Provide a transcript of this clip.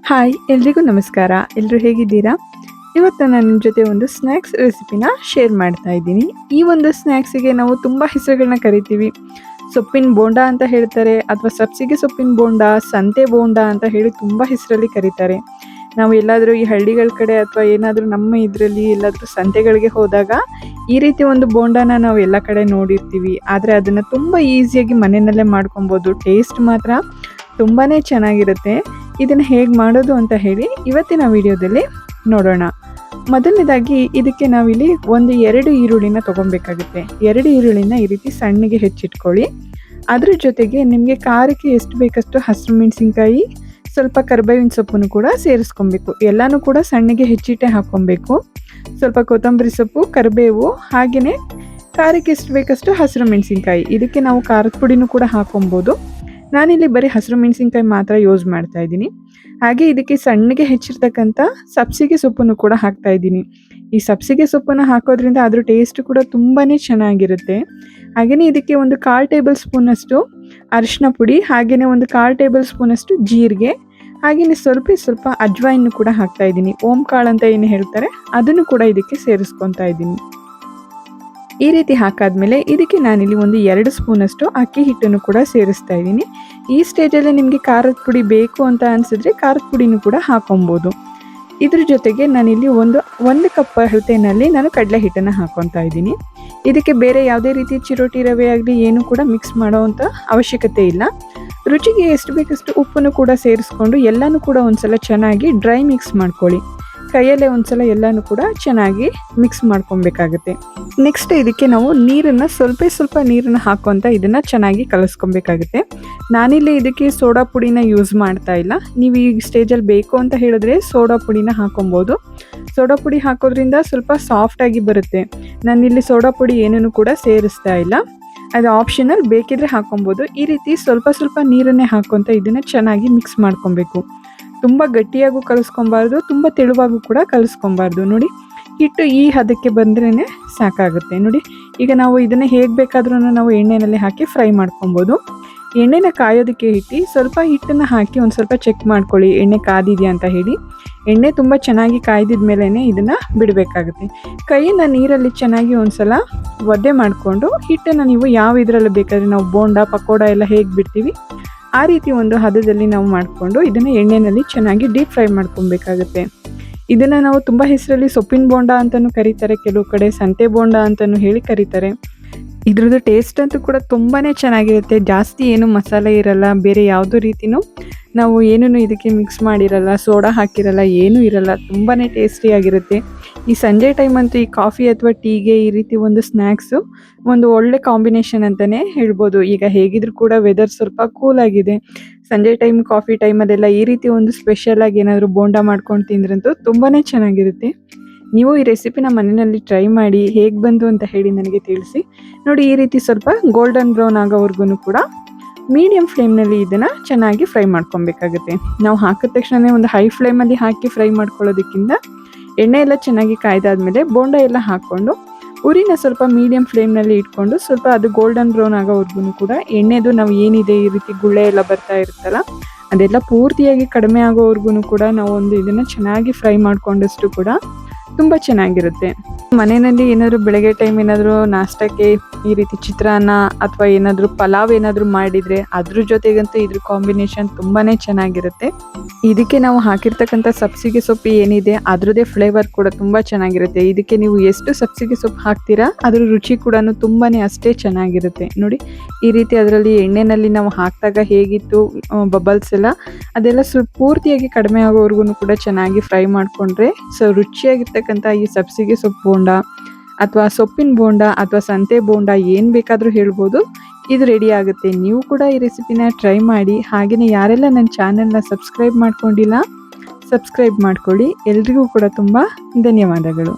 Hi ಎಲ್ರಿಗೂ ನಮಸ್ಕಾರ. ಎಲ್ಲರೂ ಹೇಗಿದ್ದೀರಾ? ಇವತ್ತು ನಾನು ನಿಮ್ಮ ಜೊತೆ ಒಂದು ಸ್ನ್ಯಾಕ್ಸ್ ರೆಸಿಪಿನ ಶೇರ್ ಮಾಡ್ತಾ ಇದ್ದೀನಿ. ಈ ಒಂದು ಸ್ನ್ಯಾಕ್ಸಿಗೆ ನಾವು ತುಂಬ ಹೆಸರುಗಳನ್ನ ಕರಿತೀವಿ. ಸೊಪ್ಪಿನ ಬೋಂಡ ಅಂತ ಹೇಳ್ತಾರೆ, ಅಥವಾ ಸಬ್ಸಿಗೆ ಸೊಪ್ಪಿನ ಬೋಂಡ, ಸಂತೆ ಬೋಂಡ ಅಂತ ಹೇಳಿ ತುಂಬ ಹೆಸರಲ್ಲಿ ಕರೀತಾರೆ. ನಾವು ಎಲ್ಲಾದರೂ ಈ ಹಳ್ಳಿಗಳ ಕಡೆ ಅಥವಾ ಏನಾದರೂ ನಮ್ಮ ಇದರಲ್ಲಿ ಎಲ್ಲಾದರೂ ಸಂತೆಗಳಿಗೆ ಹೋದಾಗ ಈ ರೀತಿ ಒಂದು ಬೋಂಡನ ನಾವು ಎಲ್ಲ ಕಡೆ ನೋಡಿರ್ತೀವಿ. ಆದರೆ ಅದನ್ನು ತುಂಬ ಈಸಿಯಾಗಿ ಮನೆಯಲ್ಲೇ ಮಾಡ್ಕೊಬೋದು. ಟೇಸ್ಟ್ ಮಾತ್ರ ತುಂಬಾ ಚೆನ್ನಾಗಿರುತ್ತೆ. ಇದನ್ನು ಹೇಗೆ ಮಾಡೋದು ಅಂತ ಹೇಳಿ ಇವತ್ತಿನ ವಿಡಿಯೋದಲ್ಲಿ ನೋಡೋಣ. ಮೊದಲನೇದಾಗಿ ಇದಕ್ಕೆ ನಾವಿಲ್ಲಿ 2 ಈರುಳ್ಳಿನ ತೊಗೊಬೇಕಾಗುತ್ತೆ. 2 ಈರುಳ್ಳಿನ ಈ ರೀತಿ ಸಣ್ಣಗೆ ಹೆಚ್ಚಿಟ್ಕೊಳ್ಳಿ. ಅದ್ರ ಜೊತೆಗೆ ನಿಮಗೆ ಖಾರಕ್ಕೆ ಎಷ್ಟು ಬೇಕಷ್ಟು ಹಸಿರು ಮೆಣಸಿನ್ಕಾಯಿ, ಸ್ವಲ್ಪ ಕರಿಬೇವಿನ ಸೊಪ್ಪನ್ನು ಕೂಡ ಸೇರಿಸ್ಕೊಬೇಕು. ಎಲ್ಲನೂ ಕೂಡ ಸಣ್ಣಗೆ ಹೆಚ್ಚಿಟ್ಟೆ ಹಾಕ್ಕೊಬೇಕು. ಸ್ವಲ್ಪ ಕೊತ್ತಂಬರಿ ಸೊಪ್ಪು, ಕರಿಬೇವು, ಹಾಗೆಯೇ ಖಾರಕ್ಕೆ ಎಷ್ಟು ಬೇಕಷ್ಟು ಹಸಿರು ಮೆಣಸಿನ್ಕಾಯಿ. ಇದಕ್ಕೆ ನಾವು ಖಾರದ ಪುಡಿನೂ ಕೂಡ ಹಾಕ್ಕೊಬೋದು. ನಾನಿಲ್ಲಿ ಬರೀ ಹಸಿರು ಮೆಣಸಿನ್ಕಾಯಿ ಮಾತ್ರ ಯೂಸ್ ಮಾಡ್ತಾ ಇದ್ದೀನಿ. ಹಾಗೆ ಇದಕ್ಕೆ ಸಣ್ಣಗೆ ಹೆಚ್ಚಿರ್ತಕ್ಕಂಥ ಸಬ್ಸಿಗೆ ಸೊಪ್ಪನ್ನು ಕೂಡ ಹಾಕ್ತಾ ಇದ್ದೀನಿ. ಈ ಸಬ್ಸಿಗೆ ಸೊಪ್ಪನ್ನು ಹಾಕೋದ್ರಿಂದ ಅದ್ರ ಟೇಸ್ಟ್ ಕೂಡ ತುಂಬಾ ಚೆನ್ನಾಗಿರುತ್ತೆ. ಹಾಗೆಯೇ ಇದಕ್ಕೆ 1/4 ಟೇಬಲ್ ಸ್ಪೂನಷ್ಟು ಅರಿಶಿನ ಪುಡಿ, ಹಾಗೆಯೇ 1/4 ಟೇಬಲ್ ಸ್ಪೂನಷ್ಟು ಜೀರಿಗೆ, ಹಾಗೆಯೇ ಸ್ವಲ್ಪ ಅಜ್ವಾಯಿನ್ನು ಕೂಡ ಹಾಕ್ತಾ ಇದ್ದೀನಿ. ಓಂ ಕಾಳು ಅಂತ ಏನು ಹೇಳ್ತಾರೆ, ಅದನ್ನು ಕೂಡ ಇದಕ್ಕೆ ಸೇರಿಸ್ಕೊತಾ ಇದ್ದೀನಿ. ಈ ರೀತಿ ಹಾಕಾದ್ಮೇಲೆ ಇದಕ್ಕೆ ನಾನಿಲ್ಲಿ 2 ಸ್ಪೂನಷ್ಟು ಅಕ್ಕಿ ಹಿಟ್ಟನ್ನು ಕೂಡ ಸೇರಿಸ್ತಾ ಇದ್ದೀನಿ. ಈ ಸ್ಟೇಜಲ್ಲಿ ನಿಮಗೆ ಖಾರದ ಪುಡಿ ಬೇಕು ಅಂತ ಅನಿಸಿದ್ರೆ ಖಾರದ ಪುಡಿನೂ ಕೂಡ ಹಾಕೊಬೋದು. ಇದ್ರ ಜೊತೆಗೆ ನಾನಿಲ್ಲಿ ಒಂದು ಕಪ್ ಅಳತೆಯಲ್ಲಿ ನಾನು ಕಡಲೆ ಹಿಟ್ಟನ್ನು ಹಾಕ್ಕೊತಾ ಇದ್ದೀನಿ. ಇದಕ್ಕೆ ಬೇರೆ ಯಾವುದೇ ರೀತಿ ಚಿರೋಟಿ ರವೆ ಆಗಲಿ ಏನು ಕೂಡ ಮಿಕ್ಸ್ ಮಾಡೋವಂಥ ಅವಶ್ಯಕತೆ ಇಲ್ಲ. ರುಚಿಗೆ ಎಷ್ಟು ಬೇಕಷ್ಟು ಉಪ್ಪನ್ನು ಕೂಡ ಸೇರಿಸ್ಕೊಂಡು ಎಲ್ಲನೂ ಕೂಡ ಒಂದ್ಸಲ ಚೆನ್ನಾಗಿ ಡ್ರೈ ಮಿಕ್ಸ್ ಮಾಡ್ಕೊಳ್ಳಿ. ಕೈಯಲ್ಲೇ ಒಂದ್ಸಲ ಎಲ್ಲನೂ ಕೂಡ ಚೆನ್ನಾಗಿ ಮಿಕ್ಸ್ ಮಾಡ್ಕೊಬೇಕಾಗುತ್ತೆ. ನೆಕ್ಸ್ಟ್ ಇದಕ್ಕೆ ನಾವು ಸ್ವಲ್ಪ ನೀರನ್ನು ಹಾಕ್ಕೊಂತ ಇದನ್ನು ಚೆನ್ನಾಗಿ ಕಲಿಸ್ಕೊಬೇಕಾಗುತ್ತೆ. ನಾನಿಲ್ಲಿ ಇದಕ್ಕೆ ಸೋಡಾ ಪುಡಿನ ಯೂಸ್ ಮಾಡ್ತಾ ಇಲ್ಲ. ನೀವು ಈ ಸ್ಟೇಜಲ್ಲಿ ಬೇಕು ಅಂತ ಹೇಳಿದ್ರೆ ಸೋಡಾ ಪುಡಿನ ಹಾಕೊಬೋದು. ಸೋಡಾ ಪುಡಿ ಹಾಕೋದ್ರಿಂದ ಸ್ವಲ್ಪ ಸಾಫ್ಟಾಗಿ ಬರುತ್ತೆ. ನಾನಿಲ್ಲಿ ಸೋಡಾ ಪುಡಿ ಏನನ್ನು ಕೂಡ ಸೇರಿಸ್ತಾ ಇಲ್ಲ, ಅದು ಆಪ್ಷನಲ್, ಬೇಕಿದ್ರೆ ಹಾಕೊಬೋದು. ಈ ರೀತಿ ಸ್ವಲ್ಪ ನೀರನ್ನೇ ಹಾಕ್ಕೊಂತ ಇದನ್ನು ಚೆನ್ನಾಗಿ ಮಿಕ್ಸ್ ಮಾಡ್ಕೊಬೇಕು. ತುಂಬ ಗಟ್ಟಿಯಾಗೂ ಕಲಿಸ್ಕೊಬಾರ್ದು, ತುಂಬ ತೆಳುವಾಗೂ ಕೂಡ ಕಲಿಸ್ಕೊಬಾರ್ದು. ನೋಡಿ, ಹಿಟ್ಟು ಈ ಹದಕ್ಕೆ ಬಂದ್ರೇ ಸಾಕಾಗುತ್ತೆ. ನೋಡಿ, ಈಗ ನಾವು ಇದನ್ನು ಹೇಗೆ ಬೇಕಾದ್ರೂ ನಾವು ಎಣ್ಣೆಯಲ್ಲಿ ಹಾಕಿ ಫ್ರೈ ಮಾಡ್ಕೊಬೋದು. ಎಣ್ಣೆನ ಕಾಯೋದಕ್ಕೆ ಇಟ್ಟು ಸ್ವಲ್ಪ ಹಿಟ್ಟನ್ನು ಹಾಕಿ ಒಂದು ಸ್ವಲ್ಪ ಚೆಕ್ ಮಾಡ್ಕೊಳ್ಳಿ ಎಣ್ಣೆ ಕಾದಿದೆಯಾ ಅಂತ ಹೇಳಿ. ಎಣ್ಣೆ ತುಂಬ ಚೆನ್ನಾಗಿ ಕಾಯ್ದಿದ ಮೇಲೇ ಇದನ್ನು ಬಿಡಬೇಕಾಗುತ್ತೆ. ಕೈಯನ್ನು ನೀರಲ್ಲಿ ಚೆನ್ನಾಗಿ ಒಂದು ಸಲ ಒದ್ದೆ ಮಾಡಿಕೊಂಡು ಹಿಟ್ಟನ್ನು ನೀವು ಯಾವ ಇದರಲ್ಲಿ ಬೇಕಾದರೆ ನಾವು ಬೋಂಡ, ಪಕೋಡ ಎಲ್ಲ ಹೇಗೆ ಬಿಡ್ತೀವಿ ಆ ರೀತಿ ಒಂದು ಹದದಲ್ಲಿ ನಾವು ಮಾಡಿಕೊಂಡು ಇದನ್ನು ಎಣ್ಣೆಯಲ್ಲಿ ಚೆನ್ನಾಗಿ ಡೀಪ್ ಫ್ರೈ ಮಾಡ್ಕೊಬೇಕಾಗುತ್ತೆ. ಇದನ್ನು ನಾವು ತುಂಬ ಹೆಸರಲ್ಲಿ ಸೊಪ್ಪಿನ ಬೋಂಡ ಅಂತಲೂ ಕರೀತಾರೆ, ಕೆಲವು ಕಡೆ ಸಂತೆ ಬೋಂಡ ಅಂತಲೂ ಹೇಳಿ ಕರೀತಾರೆ. ಇದ್ರದ್ದು ಟೇಸ್ಟ್ ಅಂತೂ ಕೂಡ ತುಂಬಾ ಚೆನ್ನಾಗಿರುತ್ತೆ. ಜಾಸ್ತಿ ಏನು ಮಸಾಲೆ ಇರಲ್ಲ, ಬೇರೆ ಯಾವುದೋ ರೀತಿಯೂ ನಾವು ಏನೂ ಇದಕ್ಕೆ ಮಿಕ್ಸ್ ಮಾಡಿರಲ್ಲ, ಸೋಡಾ ಹಾಕಿರಲ್ಲ, ಏನೂ ಇರಲ್ಲ. ತುಂಬಾ ಟೇಸ್ಟಿಯಾಗಿರುತ್ತೆ. ಈ ಸಂಜೆ ಟೈಮ್ ಅಂತೂ ಈ ಕಾಫಿ ಅಥವಾ ಟೀಗೆ ಈ ರೀತಿ ಒಂದು ಸ್ನ್ಯಾಕ್ಸು ಒಂದು ಒಳ್ಳೆ ಕಾಂಬಿನೇಷನ್ ಅಂತಲೇ ಹೇಳ್ಬೋದು. ಈಗ ಹೇಗಿದ್ರೂ ಕೂಡ ವೆದರ್ ಸ್ವಲ್ಪ ಕೂಲ್ ಆಗಿದೆ. ಸಂಜೆ ಟೈಮ್, ಕಾಫಿ ಟೈಮಲ್ಲೆಲ್ಲ ಈ ರೀತಿ ಒಂದು ಸ್ಪೆಷಲಾಗಿ ಏನಾದರೂ ಬೋಂಡ ಮಾಡ್ಕೊಂಡು ತಿಂದ್ರಂತೂ ತುಂಬಾ ಚೆನ್ನಾಗಿರುತ್ತೆ. ನೀವು ಈ ರೆಸಿಪಿನ ಮನೆಯಲ್ಲಿ ಟ್ರೈ ಮಾಡಿ ಹೇಗೆ ಬಂತು ಅಂತ ಹೇಳಿ ನನಗೆ ತಿಳಿಸಿ. ನೋಡಿ, ಈ ರೀತಿ ಸ್ವಲ್ಪ ಗೋಲ್ಡನ್ ಬ್ರೌನ್ ಆಗೋವರೆಗೂ ಕೂಡ ಮೀಡಿಯಂ ಫ್ಲೇಮ್ನಲ್ಲಿ ಇದನ್ನು ಚೆನ್ನಾಗಿ ಫ್ರೈ ಮಾಡ್ಕೊಬೇಕಾಗುತ್ತೆ. ನಾವು ಹಾಕಿದ ತಕ್ಷಣ ಒಂದು ಹೈ ಫ್ಲೇಮಲ್ಲಿ ಹಾಕಿ ಫ್ರೈ ಮಾಡ್ಕೊಳ್ಳೋದಕ್ಕಿಂತ ಎಣ್ಣೆ ಎಲ್ಲ ಚೆನ್ನಾಗಿ ಕಾಯ್ದಾದ್ಮೇಲೆ ಬೋಂಡ ಎಲ್ಲ ಹಾಕ್ಕೊಂಡು ಉರಿನ ಸ್ವಲ್ಪ ಮೀಡಿಯಂ ಫ್ಲೇಮ್ನಲ್ಲಿ ಇಟ್ಕೊಂಡು ಸ್ವಲ್ಪ ಅದು ಗೋಲ್ಡನ್ ಬ್ರೌನ್ ಆಗೋವರೆಗೂ ಕೂಡ ಎಣ್ಣೆದು ನಾವು ಏನಿದೆ ಈ ರೀತಿ ಗುಳ್ಳೆ ಎಲ್ಲ ಬರ್ತಾ ಇರುತ್ತಲ್ಲ ಅದೆಲ್ಲ ಪೂರ್ತಿಯಾಗಿ ಕಡಿಮೆ ಆಗೋವರೆಗೂ ಕೂಡ ನಾವು ಇದನ್ನು ಚೆನ್ನಾಗಿ ಫ್ರೈ ಮಾಡ್ಕೊಂಡಷ್ಟು ಕೂಡ ತುಂಬ ಚೆನ್ನಾಗಿರುತ್ತೆ. ಮನೆಯಲ್ಲಿ ಏನಾದರೂ ಬೆಳಗ್ಗೆ ಟೈಮ್ ಏನಾದರೂ ನಾಷ್ಟಕ್ಕೆ ಈ ರೀತಿ ಚಿತ್ರಾನ್ನ ಅಥವಾ ಏನಾದರೂ ಪಲಾವ್ ಏನಾದರೂ ಮಾಡಿದರೆ ಅದ್ರ ಜೊತೆಗಂತೂ ಇದ್ರ ಕಾಂಬಿನೇಷನ್ ತುಂಬಾ ಚೆನ್ನಾಗಿರುತ್ತೆ. ಇದಕ್ಕೆ ನಾವು ಹಾಕಿರ್ತಕ್ಕಂಥ ಸಬ್ಸಿಗೆ ಸೊಪ್ಪು ಏನಿದೆ ಅದರದ್ದೇ ಫ್ಲೇವರ್ ಕೂಡ ತುಂಬ ಚೆನ್ನಾಗಿರುತ್ತೆ. ಇದಕ್ಕೆ ನೀವು ಎಷ್ಟು ಸಬ್ಸಿಗೆ ಸೊಪ್ಪು ಹಾಕ್ತೀರಾ ಅದ್ರ ರುಚಿ ಕೂಡ ತುಂಬಾ ಅಷ್ಟೇ ಚೆನ್ನಾಗಿರುತ್ತೆ. ನೋಡಿ, ಈ ರೀತಿ ಅದರಲ್ಲಿ ಎಣ್ಣೆಯಲ್ಲಿ ನಾವು ಹಾಕಿದಾಗ ಹೇಗಿತ್ತು ಬಬಲ್ಸ್ ಎಲ್ಲ ಅದೆಲ್ಲ ಸ್ವಲ್ಪ ಪೂರ್ತಿಯಾಗಿ ಕಡಿಮೆ ಆಗೋವರೆಗೂ ಕೂಡ ಚೆನ್ನಾಗಿ ಫ್ರೈ ಮಾಡಿಕೊಂಡ್ರೆ ರುಚಿಯಾಗಿರ್ತಕ್ಕಂಥ ಈ ಸಬ್ಸಿಗೆ ಸೊಪ್ಪು ಬೋಂಡ ಅಥವಾ ಸೊಪ್ಪಿನ ಬೋಂಡ ಅಥವಾ ಸಂತೆ ಬೋಂಡ ಏನು ಬೇಕಾದರೂ ಹೇಳ್ಬೋದು, ಇದು ರೆಡಿ ಆಗುತ್ತೆ. ನೀವು ಕೂಡ ಈ ರೆಸಿಪಿನ ಟ್ರೈ ಮಾಡಿ. ಹಾಗೆಯೇ ಯಾರೆಲ್ಲ ನನ್ನ ಚಾನೆಲ್ನ ಸಬ್ಸ್ಕ್ರೈಬ್ ಮಾಡ್ಕೊಂಡಿಲ್ಲ, ಸಬ್ಸ್ಕ್ರೈಬ್ ಮಾಡ್ಕೊಳ್ಳಿ. ಎಲ್ರಿಗೂ ಕೂಡ ತುಂಬ ಧನ್ಯವಾದಗಳು.